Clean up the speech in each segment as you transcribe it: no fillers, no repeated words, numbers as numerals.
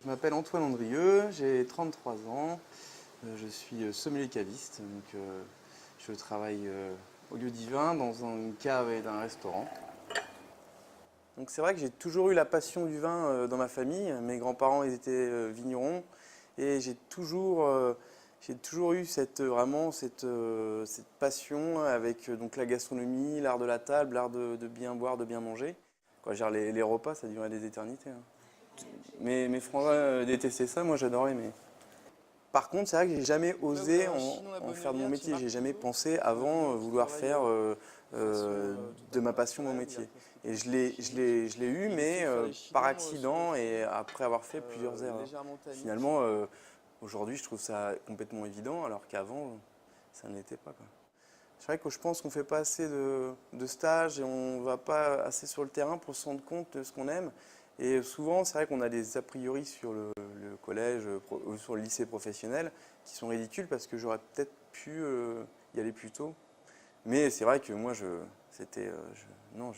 Je m'appelle Antoine Andrieux, j'ai 33 ans, je suis sommelier caviste, donc je travaille au lieu divin dans une cave et dans un restaurant. Donc c'est vrai que j'ai toujours eu la passion du vin dans ma famille. Mes grands-parents ils étaient vignerons et j'ai toujours eu cette passion avec donc la gastronomie, l'art de la table, l'art de bien boire, de bien manger. Quoi, genre les repas, ça durait des éternités, hein. Mes frangins détestaient ça, moi j'adorais. Mais... Par contre, c'est vrai que j'ai jamais osé en faire de mon métier. J'ai jamais pensé avant vouloir faire de ma passion mon métier. Et je l'ai eu, mais par accident et après avoir fait plusieurs erreurs. Finalement, aujourd'hui, je trouve ça complètement évident, alors qu'avant, ça ne l'était pas, quoi. C'est vrai que je pense qu'on ne fait pas assez de stages et on ne va pas assez sur le terrain pour se rendre compte de ce qu'on aime. Et souvent, c'est vrai qu'on a des a priori sur le collège ou sur le lycée professionnel qui sont ridicules parce que j'aurais peut-être pu y aller plus tôt. Mais c'est vrai que moi, non,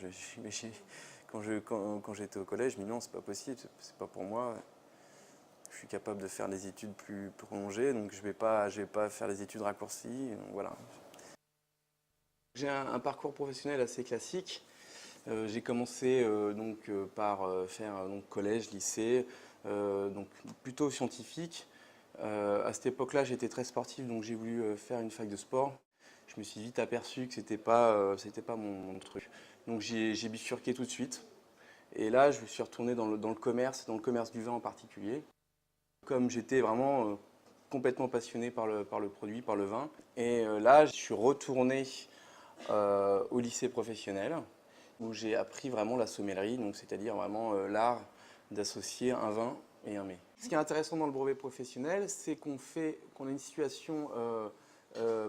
quand j'étais au collège, je me dis non, c'est pas possible, c'est pas pour moi. Je suis capable de faire des études plus prolongées, donc je vais pas faire des études raccourcies. Donc voilà. J'ai un parcours professionnel assez classique. J'ai commencé par faire collège, lycée, donc plutôt scientifique. À cette époque-là, j'étais très sportif, donc j'ai voulu faire une fac de sport. Je me suis vite aperçu que c'était pas mon truc. Donc j'ai bifurqué tout de suite. Et là, je me suis retourné dans le commerce du vin en particulier. Comme j'étais vraiment complètement passionné par le produit, par le vin. Et là, je suis retourné au lycée professionnel où j'ai appris vraiment la sommellerie, donc c'est-à-dire vraiment l'art d'associer un vin et un mets. Ce qui est intéressant dans le brevet professionnel, c'est qu'on a une situation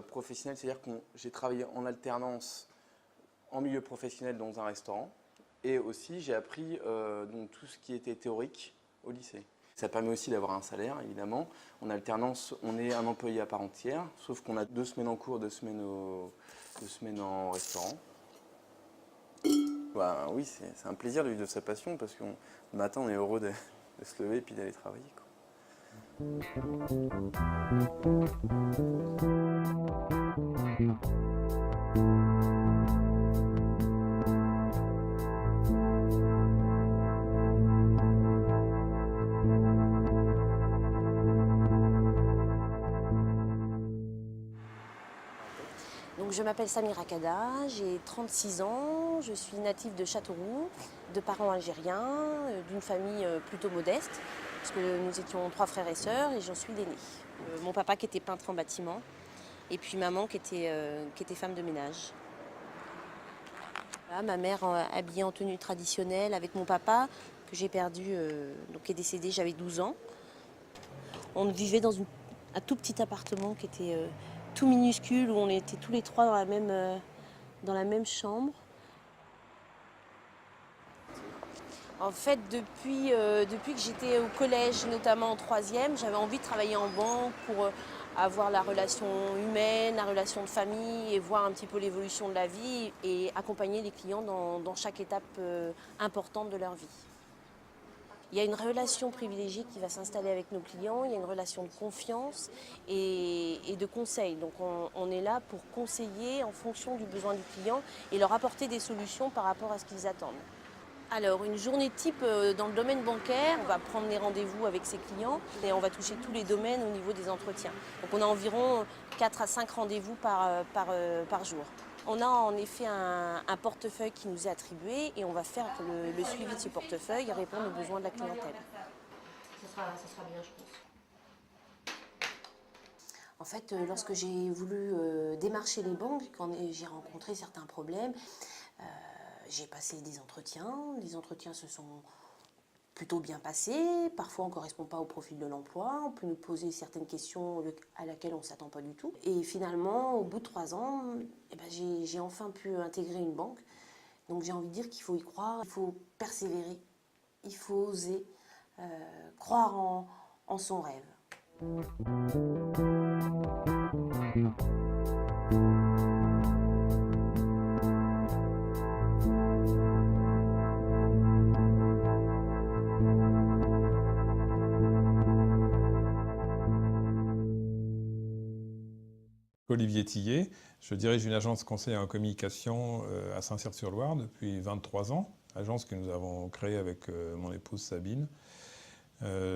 professionnelle, c'est-à-dire que j'ai travaillé en alternance en milieu professionnel dans un restaurant et aussi j'ai appris donc tout ce qui était théorique au lycée. Ça permet aussi d'avoir un salaire, évidemment. En alternance, on est un employé à part entière, sauf qu'on a 2 semaines en cours, 2 semaines en restaurant. Bah, oui, c'est un plaisir de vivre de sa passion parce que le matin, on est heureux de se lever et puis d'aller travailler, quoi. Donc, je m'appelle Samira Kada, j'ai 36 ans, je suis native de Châteauroux, de parents algériens, d'une famille plutôt modeste, parce que nous étions 3 frères et sœurs et j'en suis l'aînée. Mon papa qui était peintre en bâtiment et puis maman qui était femme de ménage. Voilà, ma mère habillée en tenue traditionnelle avec mon papa que j'ai perdu, donc qui est décédé, j'avais 12 ans. On vivait dans un tout petit appartement qui était tout minuscule, où on était tous les 3 dans la même chambre. En fait, depuis que j'étais au collège, notamment en 3e, j'avais envie de travailler en banque pour avoir la relation humaine, la relation de famille et voir un petit peu l'évolution de la vie et accompagner les clients dans chaque étape importante de leur vie. Il y a une relation privilégiée qui va s'installer avec nos clients, il y a une relation de confiance et de conseil. Donc on est là pour conseiller en fonction du besoin du client et leur apporter des solutions par rapport à ce qu'ils attendent. Alors, une journée type dans le domaine bancaire, on va prendre les rendez-vous avec ses clients et on va toucher tous les domaines au niveau des entretiens. Donc on a environ 4 à 5 rendez-vous par jour. On a en effet un portefeuille qui nous est attribué et on va faire le suivi de ce portefeuille et répondre aux besoins de la clientèle. Ça sera bien, je pense. En fait, lorsque j'ai voulu démarcher les banques, quand j'ai rencontré certains problèmes, j'ai passé des entretiens. Les entretiens se sont plutôt bien passés. Parfois, on ne correspond pas au profil de l'emploi. On peut nous poser certaines questions à laquelle on ne s'attend pas du tout. Et finalement, au bout de 3 ans, j'ai enfin pu intégrer une banque. Donc j'ai envie de dire qu'il faut y croire, il faut persévérer, il faut oser croire en son rêve. Olivier Tillet. Je dirige une agence conseil en communication à Saint-Cyr-sur-Loire depuis 23 ans, agence que nous avons créée avec mon épouse Sabine.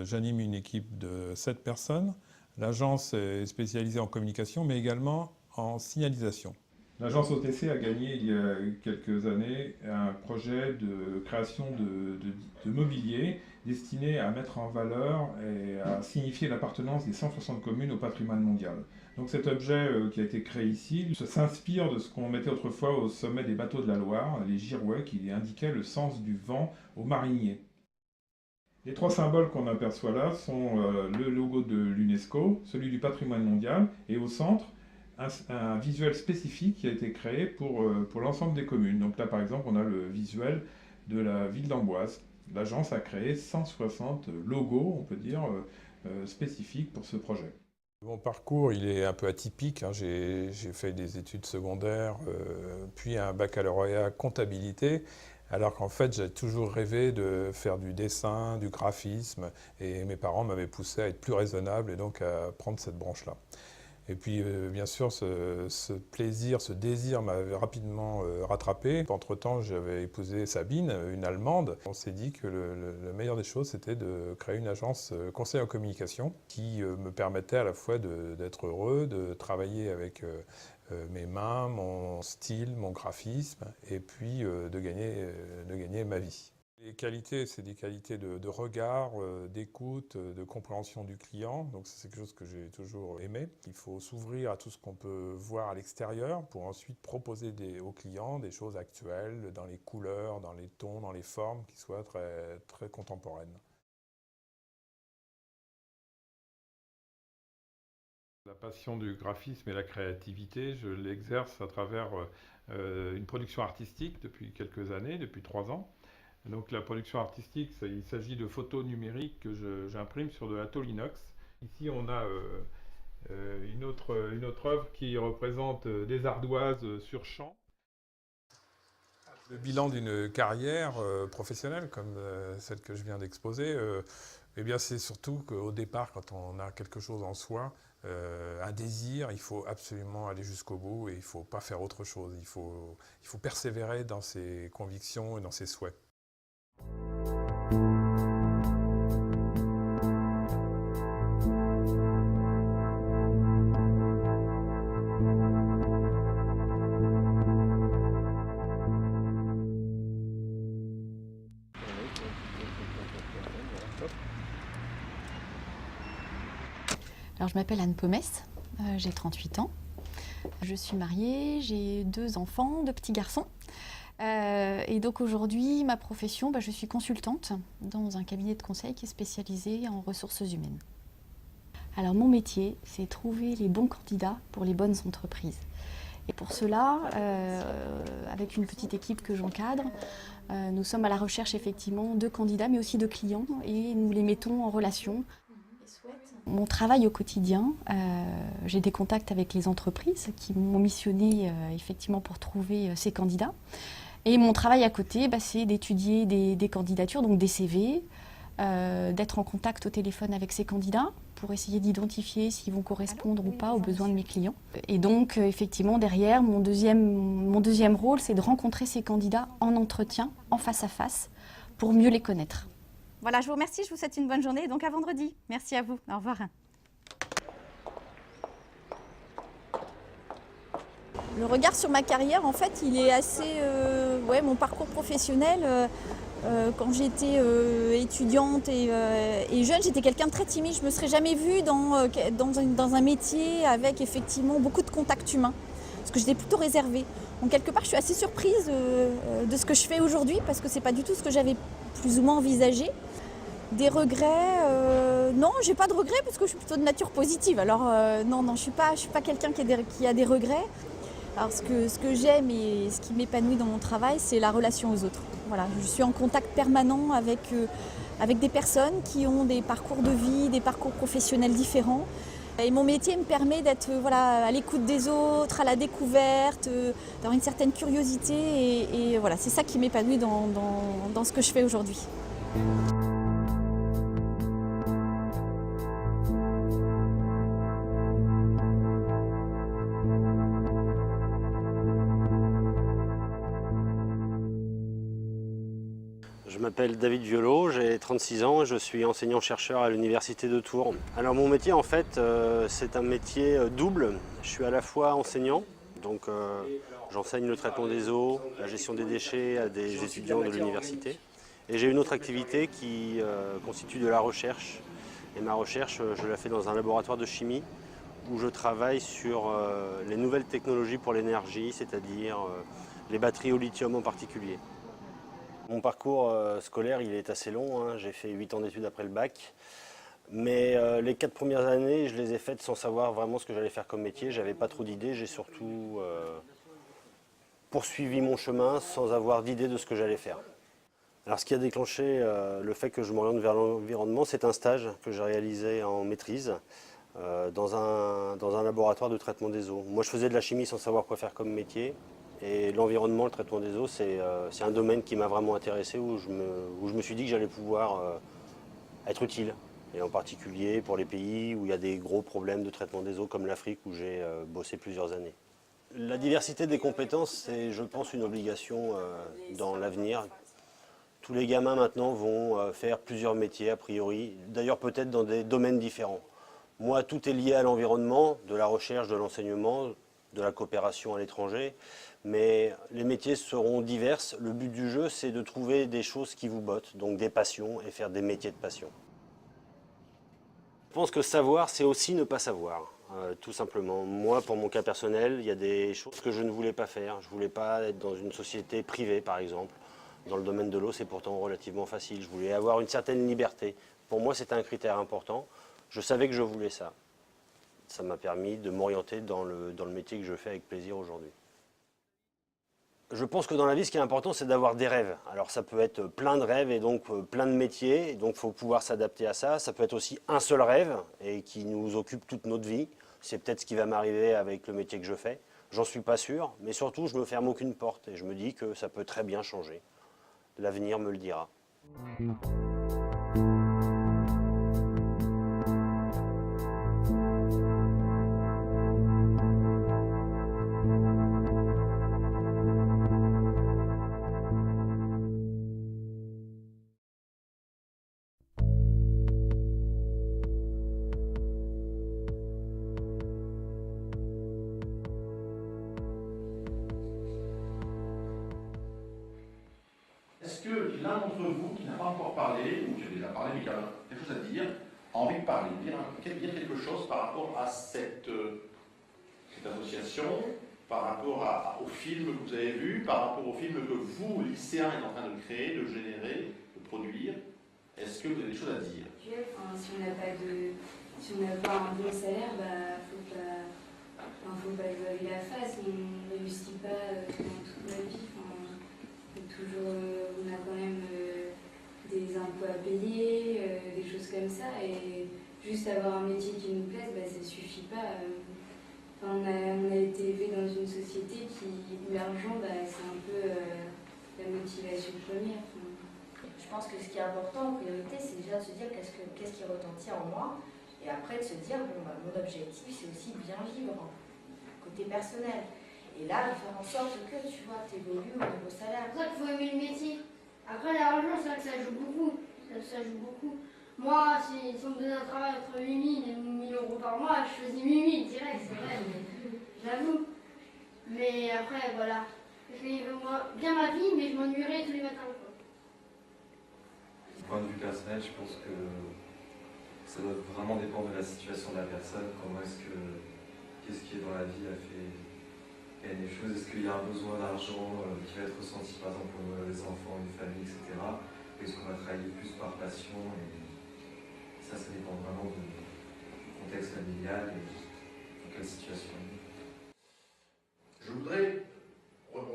J'anime une équipe de 7 personnes. L'agence est spécialisée en communication, mais également en signalisation. L'agence OTC a gagné il y a quelques années un projet de création de mobilier destiné à mettre en valeur et à signifier l'appartenance des 160 communes au patrimoine mondial. Donc cet objet qui a été créé ici s'inspire de ce qu'on mettait autrefois au sommet des bateaux de la Loire, les girouets qui indiquaient le sens du vent aux mariniers. Les 3 symboles qu'on aperçoit là sont le logo de l'UNESCO, celui du patrimoine mondial, et au centre, un visuel spécifique qui a été créé pour l'ensemble des communes. Donc là, par exemple, on a le visuel de la ville d'Amboise. L'agence a créé 160 logos, on peut dire, spécifiques pour ce projet. Mon parcours, il est un peu atypique. J'ai fait des études secondaires, puis un baccalauréat comptabilité, alors qu'en fait, j'ai toujours rêvé de faire du dessin, du graphisme, et mes parents m'avaient poussé à être plus raisonnable et donc à prendre cette branche-là. Et puis, bien sûr, ce plaisir, ce désir m'avait rapidement rattrapé. Entre-temps, j'avais épousé Sabine, une Allemande. On s'est dit que le meilleur des choses, c'était de créer une agence conseil en communication qui me permettait à la fois d'être heureux, de travailler avec mes mains, mon style, mon graphisme, et puis de gagner ma vie. Les qualités, c'est des qualités de regard, d'écoute, de compréhension du client. Donc c'est quelque chose que j'ai toujours aimé. Il faut s'ouvrir à tout ce qu'on peut voir à l'extérieur pour ensuite proposer aux clients des choses actuelles, dans les couleurs, dans les tons, dans les formes, qui soient très, très contemporaines. La passion du graphisme et la créativité, je l'exerce à travers une production artistique depuis quelques années, depuis 3 ans. Donc la production artistique, il s'agit de photos numériques que j'imprime sur de la tôle inox. Ici on a une autre œuvre qui représente des ardoises sur champ. Le bilan d'une carrière professionnelle comme celle que je viens d'exposer, eh bien c'est surtout qu'au départ, quand on a quelque chose en soi, un désir, il faut absolument aller jusqu'au bout et il ne faut pas faire autre chose. Il faut persévérer dans ses convictions et dans ses souhaits. Alors, je m'appelle Anne Pomès, j'ai 38 ans. Je suis mariée, j'ai 2 enfants, 2 petits garçons. Et donc aujourd'hui, ma profession, je suis consultante dans un cabinet de conseil qui est spécialisé en ressources humaines. Alors mon métier, c'est trouver les bons candidats pour les bonnes entreprises. Et pour cela, avec une petite équipe que j'encadre, nous sommes à la recherche effectivement de candidats, mais aussi de clients, et nous les mettons en relation. Mon travail au quotidien, j'ai des contacts avec les entreprises qui m'ont missionné effectivement pour trouver ces candidats. Et mon travail à côté, c'est d'étudier des candidatures, donc des CV, d'être en contact au téléphone avec ces candidats pour essayer d'identifier s'ils vont correspondre ou pas aux besoins de mes clients. Et donc effectivement derrière, mon deuxième rôle, c'est de rencontrer ces candidats en entretien, en face à face, pour mieux les connaître. Voilà, je vous remercie, je vous souhaite une bonne journée et donc à vendredi. Merci à vous, au revoir. Le regard sur ma carrière, en fait, il est assez... mon parcours professionnel, quand j'étais étudiante et jeune, j'étais quelqu'un de très timide. Je ne me serais jamais vue dans un métier avec effectivement beaucoup de contacts humains, parce que j'étais plutôt réservée. Donc quelque part, je suis assez surprise de ce que je fais aujourd'hui, parce que ce n'est pas du tout ce que j'avais plus ou moins envisagé. Des regrets, non, j'ai pas de regrets parce que je suis plutôt de nature positive. Alors non, je suis pas quelqu'un qui a des regrets. Alors ce que j'aime et ce qui m'épanouit dans mon travail, c'est la relation aux autres. Voilà, je suis en contact permanent avec des personnes qui ont des parcours de vie, des parcours professionnels différents. Et mon métier me permet d'être à l'écoute des autres, à la découverte, d'avoir une certaine curiosité. Et voilà, c'est ça qui m'épanouit dans ce que je fais aujourd'hui. Je m'appelle David Violot, j'ai 36 ans et je suis enseignant-chercheur à l'université de Tours. Alors mon métier en fait c'est un métier double. Je suis à la fois enseignant, donc j'enseigne le traitement des eaux, la gestion des déchets à des étudiants de l'université. Et j'ai une autre activité qui constitue de la recherche. Et ma recherche, je la fais dans un laboratoire de chimie où je travaille sur les nouvelles technologies pour l'énergie, c'est-à-dire les batteries au lithium en particulier. Mon parcours scolaire, il est assez long, hein. J'ai fait 8 ans d'études après le bac. Mais les 4 premières années, je les ai faites sans savoir vraiment ce que j'allais faire comme métier. J'avais pas trop d'idées, j'ai surtout poursuivi mon chemin sans avoir d'idée de ce que j'allais faire. Alors ce qui a déclenché le fait que je m'oriente vers l'environnement, c'est un stage que j'ai réalisé en maîtrise dans un laboratoire de traitement des eaux. Moi je faisais de la chimie sans savoir quoi faire comme métier. Et l'environnement, le traitement des eaux, c'est un domaine qui m'a vraiment intéressé, où je me suis dit que j'allais pouvoir être utile. Et en particulier pour les pays où il y a des gros problèmes de traitement des eaux, comme l'Afrique, où j'ai bossé plusieurs années. La diversité des compétences, c'est, je pense, une obligation dans l'avenir. Tous les gamins maintenant vont faire plusieurs métiers, a priori, d'ailleurs peut-être dans des domaines différents. Moi, tout est lié à l'environnement, de la recherche, de l'enseignement, de la coopération à l'étranger. Mais les métiers seront divers. Le but du jeu, c'est de trouver des choses qui vous bottent, donc des passions, et faire des métiers de passion. Je pense que savoir, c'est aussi ne pas savoir, tout simplement. Moi, pour mon cas personnel, il y a des choses que je ne voulais pas faire. Je ne voulais pas être dans une société privée, par exemple. Dans le domaine de l'eau, c'est pourtant relativement facile. Je voulais avoir une certaine liberté. Pour moi, c'était un critère important. Je savais que je voulais ça. Ça m'a permis de m'orienter dans le métier que je fais avec plaisir aujourd'hui. Je pense que dans la vie, ce qui est important, c'est d'avoir des rêves. Alors ça peut être plein de rêves et donc plein de métiers, et donc il faut pouvoir s'adapter à ça. Ça peut être aussi un seul rêve et qui nous occupe toute notre vie. C'est peut-être ce qui va m'arriver avec le métier que je fais. J'en suis pas sûr, mais surtout, je me ferme aucune porte et je me dis que ça peut très bien changer. L'avenir me le dira. Est-ce que l'un d'entre vous qui n'a pas encore parlé, ou qui a déjà parlé mais qui a quelque chose à dire, a envie de parler, dire quelque chose par rapport à cette association, par rapport au film que vous avez vu, par rapport au film que vous, lycéens, êtes en train de créer, de générer, de produire? Est-ce que vous avez des choses à dire? Si on n'a pas un bon salaire, faut pas lever la face. On ne réussit pas dans toute la vie. On a quand même des impôts à payer, des choses comme ça, et juste avoir un métier qui nous plaise, ça suffit pas. On a été élevé dans une société où l'argent, c'est un peu la motivation première. Je pense que ce qui est important en priorité, c'est déjà de se dire qu'est-ce qui retentit en moi, et après de se dire, mon objectif, c'est aussi bien vivre, côté personnel. Et là, de faire en sorte que, tu vois, tu évolues au niveau salaire. C'est pour ça qu'il faut aimer le métier. Après, l'argent, c'est vrai que ça joue beaucoup. Ça joue beaucoup. Moi, si on me donnait un travail entre 8 000 et 1 000 euros par mois, je choisis 8 000 direct, c'est vrai. J'avoue. Mais après, voilà. Je vivre bien ma vie, mais je m'ennuierai tous les matins. Du point de vue personnel, je pense que ça doit vraiment dépendre de la situation de la personne. Qu'est-ce qui est dans la vie a fait des choses. Est-ce qu'il y a un besoin d'argent qui va être ressenti par exemple pour les enfants, une famille, etc. Est-ce qu'on va travailler plus par passion? Et ça dépend vraiment du contexte familial et de quelle situation. Je voudrais,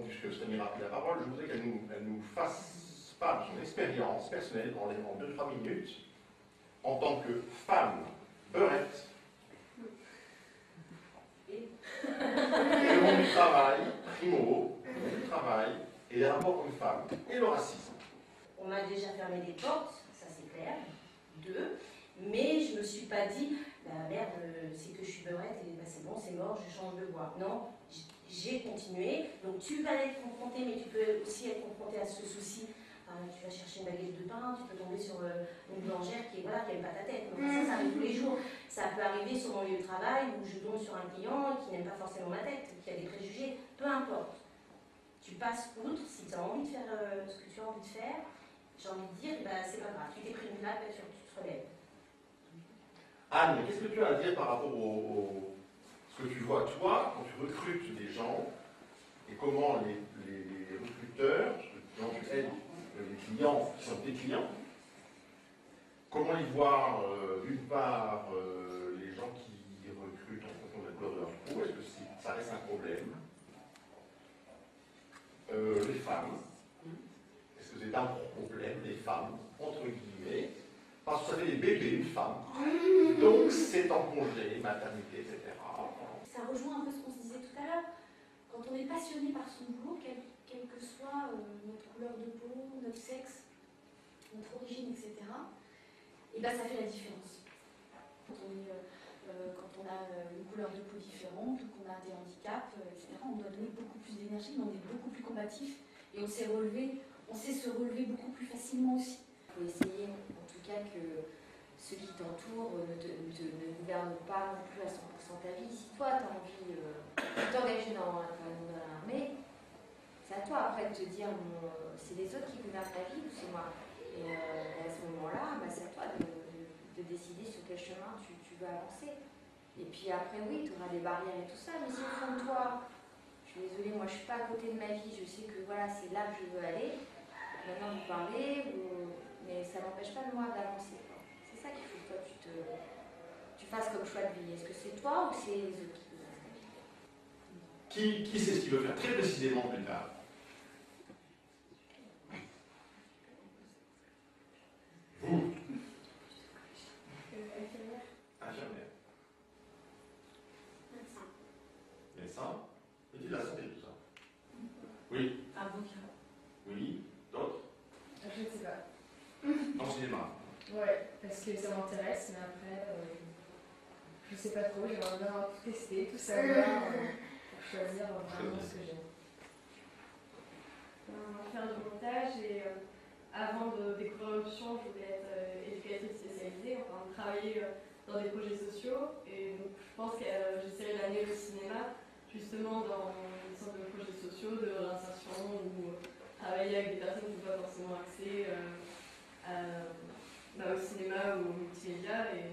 puisque Samira a pris la parole, je voudrais qu'elle nous fasse part de son expérience personnelle en 2-3 minutes en tant que femme beurette. Et le monde du travail, primo, le monde du travail, et les rapports hommes-femmes, et le racisme. On m'a déjà fermé des portes, ça c'est clair, 2, mais je ne me suis pas dit, merde, c'est que je suis beurette et c'est bon, c'est mort, je change de voie. Non, j'ai continué, donc tu vas être confronté, mais tu peux aussi être confronté à ce souci Enfin, tu vas chercher une baguette de pain, tu peux tomber sur une boulangère qui n'aime pas ta tête. Donc ça arrive tous les jours. Ça peut arriver sur mon lieu de travail où je tombe sur un client qui n'aime pas forcément ma tête, qui a des préjugés, peu importe. Tu passes outre, si tu as envie de faire ce que tu as envie de faire, j'ai envie de dire, bah, c'est pas grave, tu t'es pris une claque, tu te relèves. Anne, qu'est-ce que tu as à dire par rapport ce que tu vois, toi, quand tu recrutes des gens, et comment les recruteurs, quand tu aides les clients qui sont tes clients, comment ils voient, d'une part, les gens qui recrutent en fonction de la couleur de leur peau, est-ce que ça reste un problème? Les femmes, est-ce que c'est un problème, les femmes, entre guillemets, parce que ça fait des bébés, une femme, donc c'est en congé, maternité, etc. Ça rejoint un peu ce qu'on se disait tout à l'heure. Quand on est passionné par son boulot, quelle que soit notre couleur de peau, notre sexe, notre origine, etc., et ben ça fait la différence. Quand on a une couleur de peau différente, ou qu'on a des handicaps, etc., on doit donner beaucoup plus d'énergie, mais on est beaucoup plus combatif et on sait se relever beaucoup plus facilement aussi. Il faut essayer, en tout cas, que ceux qui t'entourent ne gouvernent pas non plus à 100% ta vie. Si toi, tu as envie de t'engager dans l'armée, c'est à toi après de te dire, bon, c'est les autres qui gouvernent ta vie ou c'est moi. Et à ce moment-là, bah, c'est à toi de décider sur quel chemin tu veux avancer. Et puis après, oui, tu auras des barrières et tout ça, mais si au fond de toi, je suis désolée, moi je ne suis pas à côté de ma vie, je sais que voilà, c'est là que je veux aller, maintenant vous parlez, mais ça n'empêche pas de moi d'avancer. C'est ça qu'il faut que toi tu fasses comme choix de vie. Est-ce que c'est toi ou c'est les autres qui gouvernent ta vie? Qui sait ce qu'il veut faire très précisément plus tard? Vous? Infirmière. Médecin. Et de la santé, tout ça. Oui. Avocat. Oui. D'autres? Je ne sais pas. Dans le cinéma. Ouais, parce que ça m'intéresse, mais après, je sais pas trop, j'aimerais bien tout tester, tout savoir, pour choisir vraiment ce que j'aime. Faire du montage et avant de découvrir l'option, je voulais être éducatrice spécialisée, enfin travailler dans des projets sociaux et donc je pense que j'essaierai d'amener le cinéma justement dans une sorte de projets sociaux, de réinsertion ou travailler avec des personnes qui n'ont pas forcément accès au cinéma ou au multimédia. Et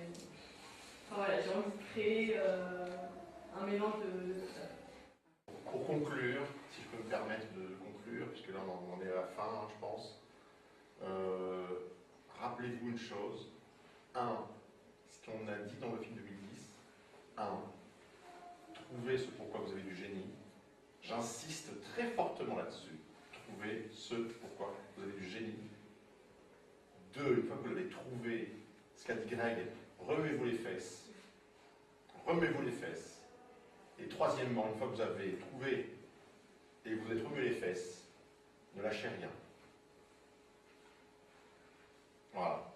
enfin, voilà, j'ai envie de créer un mélange de tout ça. Pour conclure, si je peux me permettre de conclure, puisque là on est à la fin, hein, je pense, rappelez-vous une chose. Ce qu'on a dit dans le film 2010. Trouvez ce pourquoi vous avez du génie. J'insiste très fortement là-dessus. Trouvez ce pourquoi vous avez du génie. 2, une fois que vous l'avez trouvé, ce qu'a dit Greg, remets-vous les fesses. Remets-vous les fesses. Et troisièmement, une fois que vous avez trouvé et vous avez remué les fesses, ne lâchez rien. Voilà.